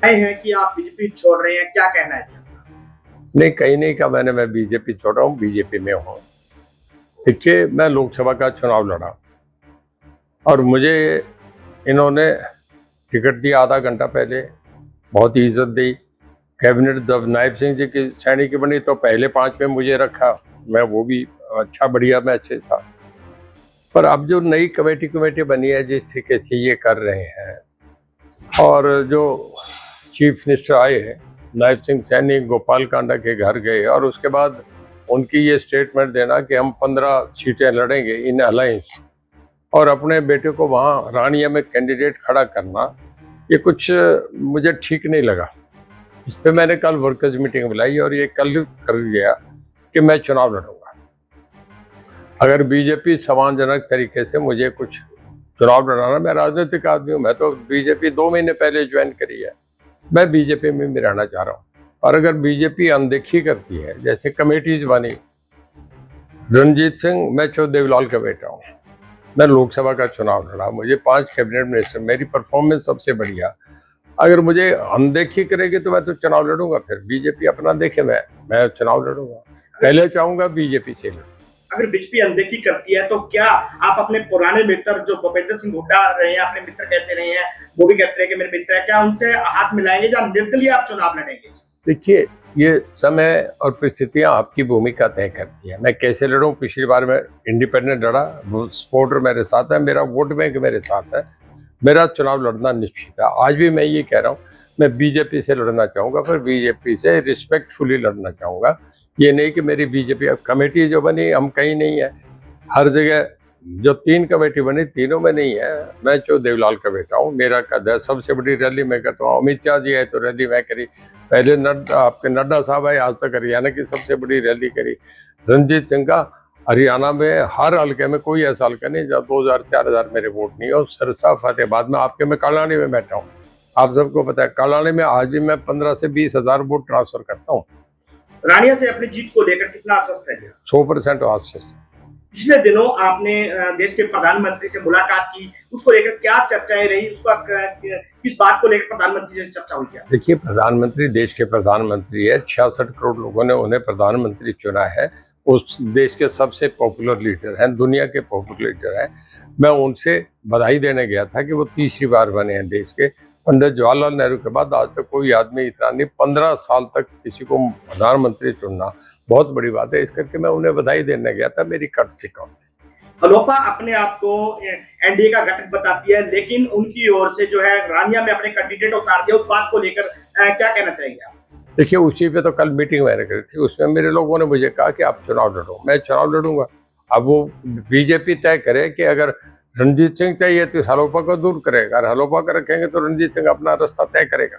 तय है कि आप बीजेपी छोड़ रहे हैं, क्या कहना है? नहीं, कहीं नहीं कहा मैंने मैं बीजेपी छोड़ रहा हूँ, बीजेपी में हूँ। देखिए, मैं लोकसभा का चुनाव लड़ा और मुझे इन्होंने टिकट दिया आधा घंटा पहले, बहुत ही इज्जत दी। कैबिनेट जब नायब सिंह जी की श्रेणी की बनी तो पहले 5 में मुझे रखा, मैं वो भी अच्छा बढ़िया मैं अच्छे था। पर अब जो नई कमेटी कमेटी बनी है जिस तरीके से ये कर रहे हैं, और जो चीफ मिनिस्टर आए हैं नायब सिंह सैनी गोपाल कांडा के घर गए और उसके बाद उनकी ये स्टेटमेंट देना कि हम 15 सीटें लड़ेंगे इन अलायंस, और अपने बेटे को वहाँ रानिया में कैंडिडेट खड़ा करना, ये कुछ मुझे ठीक नहीं लगा। इस पर मैंने कल वर्कर्स मीटिंग बुलाई और ये कल कर गया कि मैं चुनाव लड़ूंगा। अगर बीजेपी सम्मानजनक तरीके से मुझे कुछ चुनाव लड़ाना, मैं राजनीतिक आदमी हूँ, मैं तो बीजेपी 2 महीने पहले ज्वाइन करी है, मैं बीजेपी में भी रहना चाह रहा हूँ। और अगर बीजेपी अनदेखी करती है, जैसे कमेटीज बनी, रणजीत सिंह, मैं देवलाल का बेटा हूँ, मैं लोकसभा का चुनाव लड़ा, मुझे 5 कैबिनेट मिनिस्टर, मेरी परफॉर्मेंस सबसे बढ़िया। अगर मुझे अनदेखी करेगी तो मैं तो चुनाव लड़ूंगा, फिर बीजेपी अपना देखे, मैं चुनाव लड़ूंगा। पहले चाहूंगा बीजेपी से लड़ूं। अगर बीजेपी अनदेखी करती है तो क्या आप अपने पुराने मित्र जो भूपेंद्र सिंह हुड्डा रहे हैं, अपने मित्र कहते रहे हैं, वो भी कहते हैं कि मेरे मित्र है, क्या उनसे हाथ मिलाएंगे या निर्दलीय आप चुनाव लड़ेंगे? देखिए, ये समय और परिस्थितियां आपकी भूमिका तय करती है। मैं कैसे लड़ूं, पिछली बार मैं इंडिपेंडेंट लड़ा, सपोर्टर मेरे साथ है, मेरा वोट बैंक मेरे साथ है, मेरा चुनाव लड़ना निश्चित है। आज भी मैं ये कह रहा हूँ, मैं बीजेपी से लड़ना चाहूंगा, पर बीजेपी से रिस्पेक्टफुली लड़ना चाहूंगा। ये नहीं कि मेरी बीजेपी अब कमेटी जो बनी, हम कहीं नहीं है, हर जगह जो 3 कमेटी बनी तीनों में नहीं है। मैं देवलाल का बेटा हूँ, मेरा कद है, सबसे बड़ी रैली मैं करता हूँ। अमित शाह जी है तो रैली मैं करी, पहले आपके नड्डा साहब आए, आज तक हरियाणा की सबसे बड़ी रैली करी। रणजीत सिंह का हरियाणा में हर हल्के में कोई ऐसा हल्का नहीं जहाँ 2000 4000 मेरे वोट नहीं हो। सरसा फतेहाबाद में, आपके मैं कालानी में बैठा हूँ, आप सबको पता है, कालानी में आज भी मैं 15 से 20 हजार वोट ट्रांसफर करता हूँ। रानिया से अपनी जीत को लेकर कितना आश्वस्त है? 100% आश्वस्त। पिछले दिनों आपने देश के प्रधानमंत्री से मुलाकात की, उसको लेकर क्या चर्चाएं रही, उसका किस बात को लेकर प्रधानमंत्री से चर्चा हुई? क्या देखिए, प्रधानमंत्री देश के प्रधानमंत्री है, 66 करोड़ लोगों ने उन्हें प्रधानमंत्री चुना है, उस देश के सबसे पॉपुलर लीडर हैं, दुनिया के पॉपुलर लीडर हैं। मैं उनसे बधाई देने गया था कि वो तीसरी बार बने हैं देश के। पंडित जवाहरलाल नेहरू के बाद आज तक कोई आदमी इतना नहीं, 15 साल तक किसी को प्रधानमंत्री चुनना बहुत बड़ी बात है। इस करके मैं उन्हें बधाई देने गया था, मेरी कट कम थी। अलोपा अपने आप को एनडीए का घटक बताती है, लेकिन उनकी ओर से जो है रानिया में अपने कैंडिडेट उतार दिया, उस बात को लेकर क्या कहना चाहेंगे आप? देखिए, उसी पे तो कल मीटिंग मैंने करी थी, उसमें मेरे लोगों ने मुझे कहा कि आप चुनाव लड़ो, मैं चुनाव लड़ूंगा। अब वो बीजेपी तय करे कि अगर रणजीत सिंह चाहिए तो हलोपा को दूर करेगा, अगर हलोपा को रखेंगे तो रणजीत सिंह अपना रास्ता तय करेगा।